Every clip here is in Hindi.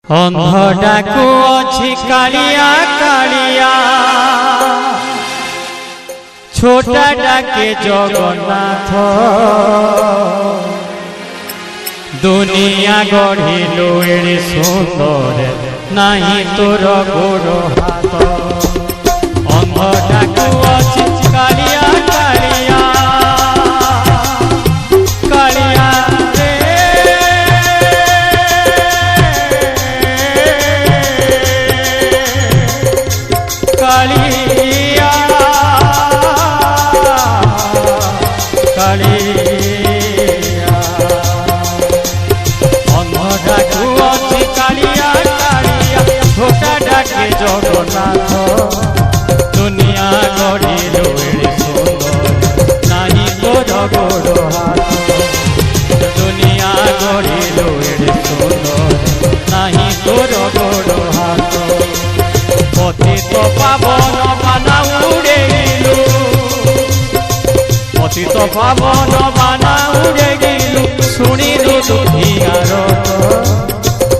अंधटाकू अछि कालिया कालिया छोटा डाके जगन्नाथ दुनिया गढ़िलु एड़े सुंदर नहीं तोर गोड़ हाथ अंधटाकू अछि कालिया कालिया कालिया कालिया कालिया अंधटाकू अछि कालिया कालिया छोटा डाके जगन्नाथ दुनिया गढ़िलु एड़े सुंदर नाही तोर गोड़ हाथ दुनिया गढ़िलु एड़े सुंदर नाही तोर गोड़ हाथ पतित पावन बाना उड़े गिलु पतित पावन बाना उड़े गिलु शुणिलु दुखियार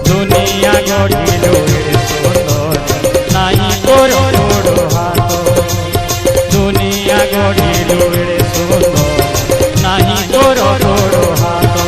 दुनिया गढ़िलु एड़े सुंदर नाही तोर गोड़ हाथ दुनिया गढ़िलु एड़े सुंदर नाही तोर गोड़ हाथ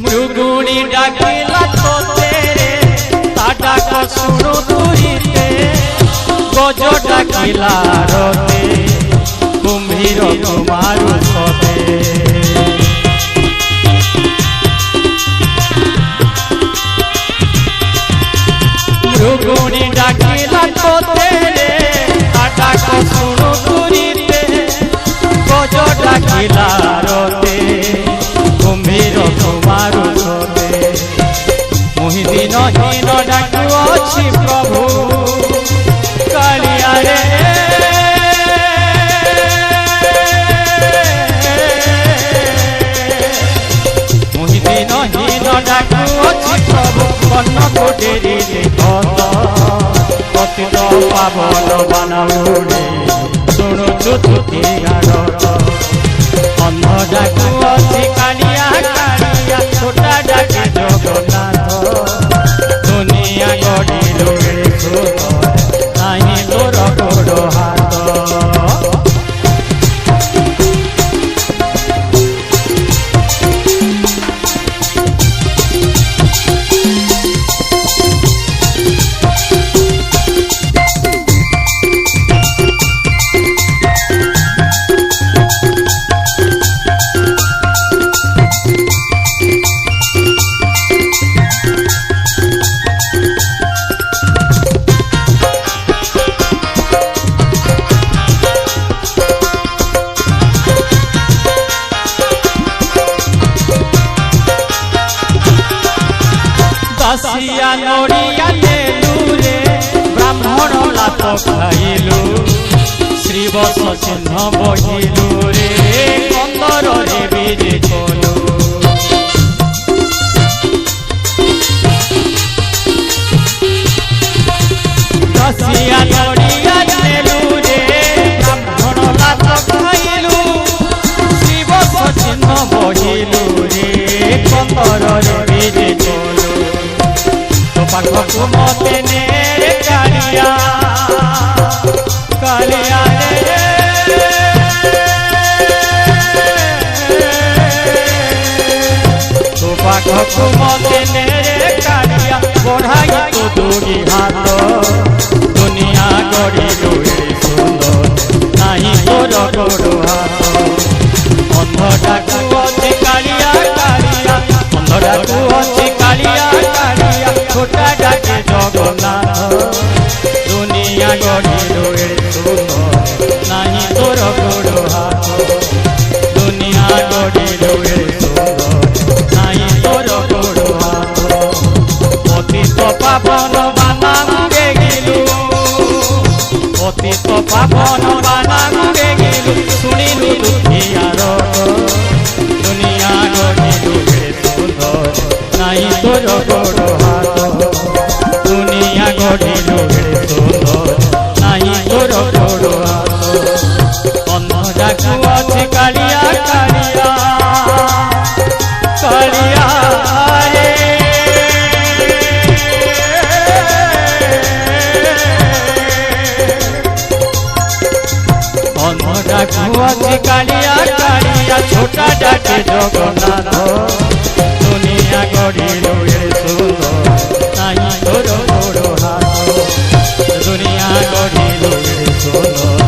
मृगुणी डाकिला तो तेरे ताडा को सुनो तुरीते गज डाकिला रोते कुम्भीर कुमारू सदे मृगुणी डाकिला तो तेरे ताडा को सुनो तुरीते गज डाकिला रोते कुम्भीर कुमारू सदे मुहि दिन हीन डाकु अछि प्रभु कालिया रे मुहि दिन हीन डाकु अछि प्रभु कन्न को डेरी देखत पतित पावन बाना उड़े सुनु दुखियार अंधटाकू अछि कालिया कालिया छोटा डाके जगन्नाथ दुनिया गढ़िलु एड़े सुंदर नाही तोर गोड़ हाथ दासिया नड़िया नेलु रे ब्राह्मण लात खाइलु श्रीवत्स चिन्ह बहिलु रे कंदर रे बीजे कलु दासिया नड़िया नेलु रे ब्राह्मण लात खाइलु श्रीवत्स चिन्ह बहिलु रे कंदर रे बीजे कलु पाखकु मते ने कालिया कालिया रे तो पाखकु मते ने कालिया बढ़ाई तो दोगी हाथ दुनिया गढ़िलु एड़े सुंदर नाही तोर गोड़ हाथ अंधटाकू अछि कालिया कालिया अंधटाकू अछि कालिया कालिया छोटा डाके জগন্নাথ দুনিয়া গড়িল এড়ে সুন্দর নাই তোর গোড় হাত দুনিয়া গড়িল এড়ে সুন্দর নাই তোর গোড় হাত পতিত পাবন বানা ঘুরে গেলু পতিত পাবন বানা ঘুরে গেলু শুনিলু দুঃখিয়ার দুনিয়া গড়িল এড়ে সুন্দর নাই তোর গোড় হাত দুনিয়া গড়িল এড়ে সুন্দর নাই তোর গোড় হাত অন্য ডাকু আছে কালিয়া কালিয়া কালিয়া রে অন্য ডাকু আছে কালিয়া কালিয়া ছোটা ডাকে জগন্নাথ দুনিয়া গড়িল এড়ে সুন্দর নাই তোর গোড় হাত দুনিয়া গড়িল এড়ে সুন্দর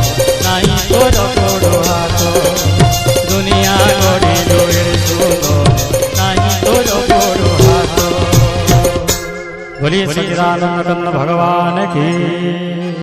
নাই তোর গোড় হাত দুনিয়া গড়িল এড়ে সুন্দর নাই তোর গোড় হাত। बोलिए सच्चिदानंद भगवान की।